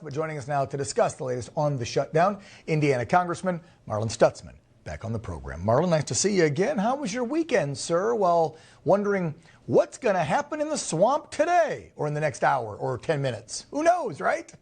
But joining us now to discuss the latest on the shutdown, Indiana Congressman Marlin Stutzman, back on the program. Marlin, nice to see you again. How was your weekend, sir? Well, wondering what's going to happen in the swamp today or in the next hour or 10 minutes. Who knows, right?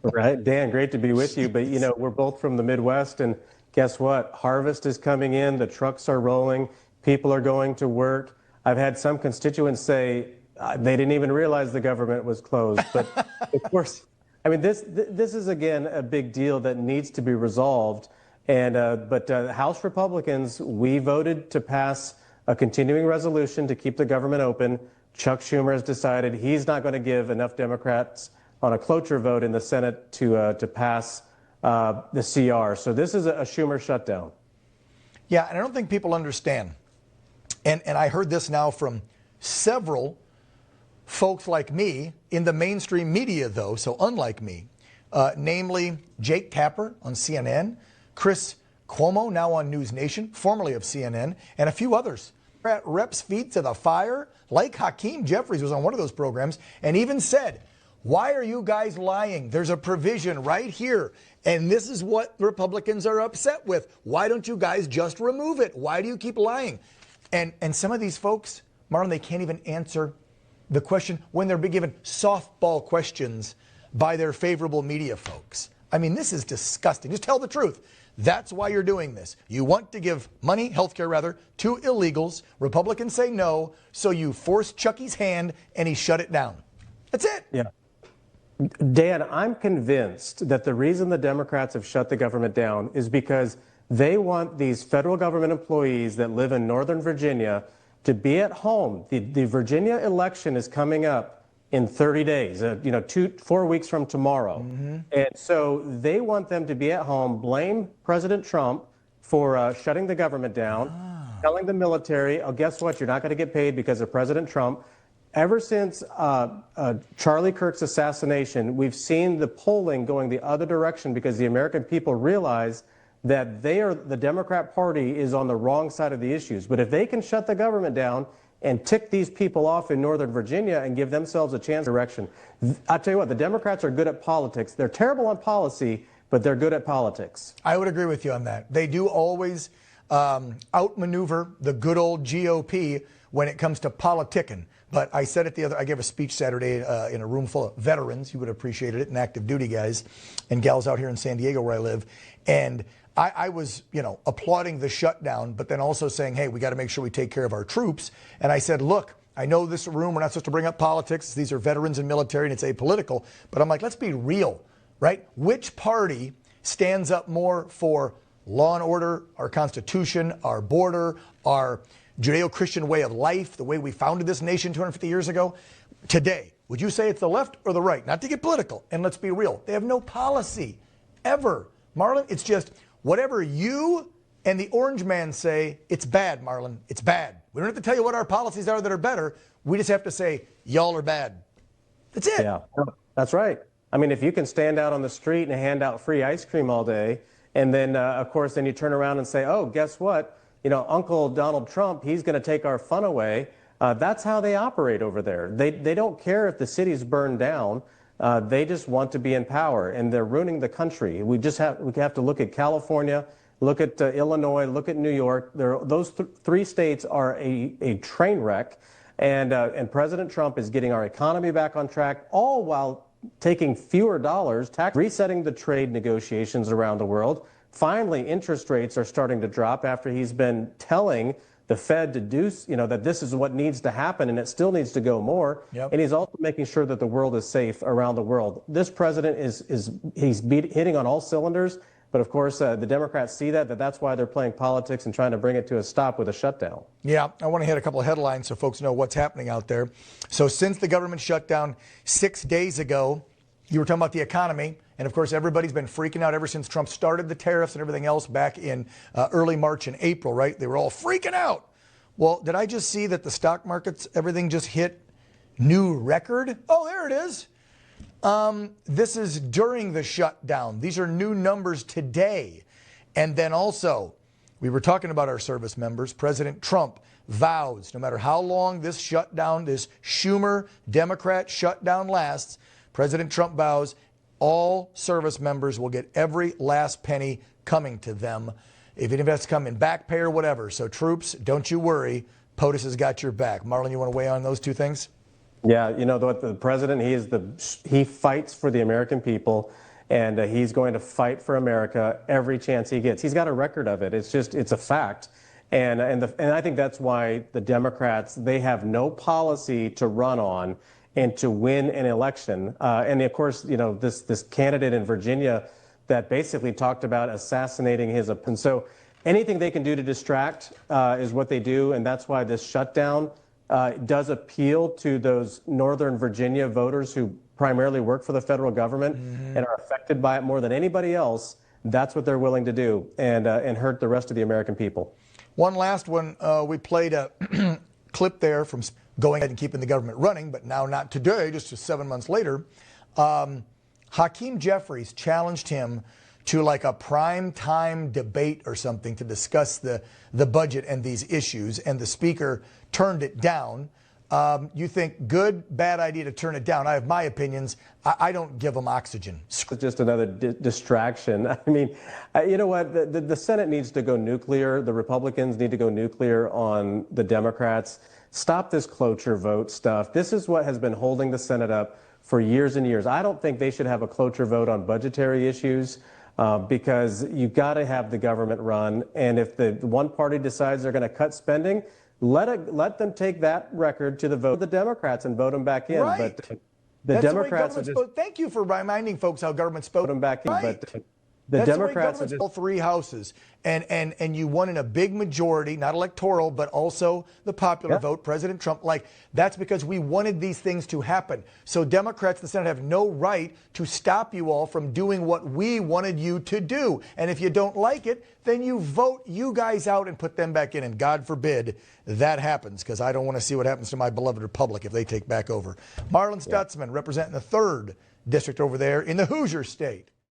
Right, Dan, great to be with you. But, you know, we're both from the Midwest, and guess what? Harvest is coming in, the trucks are rolling, people are going to work. I've had some constituents say they didn't even realize the government was closed. But, of course, I mean, this is, again, a big deal that needs to be resolved. And but House Republicans, we voted to pass a continuing resolution to keep the government open. Chuck Schumer has decided he's not going to give enough Democrats on a cloture vote in the Senate to pass the CR. So this is a Schumer shutdown. Yeah, and I don't think people understand. And I heard this now from several folks like me in the mainstream media, though, so unlike me, namely Jake Tapper on CNN, Chris Cuomo, now on News Nation, formerly of CNN, and a few others. At Reps' feet to the fire, like Hakeem Jeffries was on one of those programs, and even said, why are you guys lying? There's a provision right here, and this is what Republicans are upset with. Why don't you guys just remove it? Why do you keep lying? And some of these folks, Marlon, they can't even answer the question when they're being given softball questions by their favorable media folks. I mean, this is disgusting. Just tell the truth. That's why you're doing this. You want to give money, healthcare rather, to illegals. Republicans say no, so you forced Chucky's hand and he shut it down. That's it. Yeah. Dan, I'm convinced that the reason the Democrats have shut the government down is because they want these federal government employees that live in Northern Virginia to be at home. The Virginia election is coming up in 30 days, 4 weeks from tomorrow. Mm-hmm. And so they want them to be at home, blame President Trump for shutting the government down, telling the military, oh, guess what? You're not going to get paid because of President Trump. Ever since Charlie Kirk's assassination, we've seen the polling going the other direction because the American people realize that the Democrat Party is on the wrong side of the issues. But if they can shut the government down and tick these people off in Northern Virginia and give themselves a chance direction, I'll tell you what, the Democrats are good at politics. They're terrible on policy, but they're good at politics. I would agree with you on that. They do always outmaneuver the good old GOP when it comes to politicking. But I said it I gave a speech Saturday in a room full of veterans. You would have appreciated it, and active duty guys and gals out here in San Diego where I live. And I was, applauding the shutdown, but then also saying, hey, we got to make sure we take care of our troops. And I said, look, I know this room, we're not supposed to bring up politics. These are veterans and military, and it's apolitical. But I'm like, let's be real, right? Which party stands up more for law and order, our Constitution, our border, our Judeo-Christian way of life, the way we founded this nation 250 years ago? Today, would you say it's the left or the right? Not to get political. And let's be real. They have no policy ever. Marlon, it's just whatever you and the orange man say, it's bad, Marlon. It's bad. We don't have to tell you what our policies are that are better. We just have to say, y'all are bad. That's it. Yeah, that's right. I mean, if you can stand out on the street and hand out free ice cream all day, and then, of course, then you turn around and say, oh, guess what? Uncle Donald Trump, he's going to take our fun away. That's how they operate over there. They don't care if the city's burned down. They just want to be in power, and they're ruining the country. We have to look at California, look at Illinois, look at New York. Those three states are a train wreck, and President Trump is getting our economy back on track, all while taking fewer dollars, resetting the trade negotiations around the world. Finally, interest rates are starting to drop after he's been telling the Fed to do, that this is what needs to happen, and it still needs to go more. Yep. And he's also making sure that the world is safe around the world. This president he's hitting on all cylinders, but of course the Democrats see that's why they're playing politics and trying to bring it to a stop with a shutdown. Yeah, I want to hit a couple of headlines so folks know what's happening out there. So since the government shut down 6 days ago, you were talking about the economy, and of course everybody's been freaking out ever since Trump started the tariffs and everything else back in early March and April, right? They were all freaking out. Well, did I just see that the stock markets, everything just hit new record? Oh, there it is. This is during the shutdown. These are new numbers today. And then also, we were talking about our service members. President Trump vows, no matter how long this shutdown, this Schumer Democrat shutdown lasts, President Trump vows all service members will get every last penny coming to them, if it has to come in back pay or whatever. So troops, don't you worry. POTUS has got your back. Marlon, you want to weigh on those two things? Yeah, you know what, the president, he fights for the American people, and he's going to fight for America every chance he gets. He's got a record of it. It's a fact. And I think that's why the Democrats, they have no policy to run on and to win an election. And of course, you know, this candidate in Virginia that basically talked about assassinating his opponent. So anything they can do to distract is what they do, and that's why this shutdown does appeal to those Northern Virginia voters who primarily work for the federal government and are affected by it more than anybody else. That's what they're willing to do, and hurt the rest of the American people. One last one. We played a clip there from going ahead and keeping the government running, but now not today, just 7 months later. Hakeem Jeffries challenged him to like a prime time debate or something to discuss the budget and these issues, and the speaker turned it down. You think good, bad idea to turn it down? I have my opinions. I don't give them oxygen. It's just another distraction. I mean, you know what? The Senate needs to go nuclear. The Republicans need to go nuclear on the Democrats. Stop this cloture vote stuff. This is what has been holding the Senate up for years and years. I don't think they should have a cloture vote on budgetary issues. Because you've got to have the government run, and if the one party decides they're going to cut spending, let them take that record to the vote of the Democrats and vote them back in. Right. But the Democrats are just thank you for reminding folks how government spoke. Vote them back in. Right. But the Democrats are just all three houses, and you won in a big majority, not electoral, but also the popular vote. President Trump, like, that's because we wanted these things to happen. So Democrats in the Senate have no right to stop you all from doing what we wanted you to do. And if you don't like it, then you vote you guys out and put them back in. And God forbid that happens, because I don't want to see what happens to my beloved Republic if they take back over. Marlon Stutzman, representing the 3rd District over there in the Hoosier State.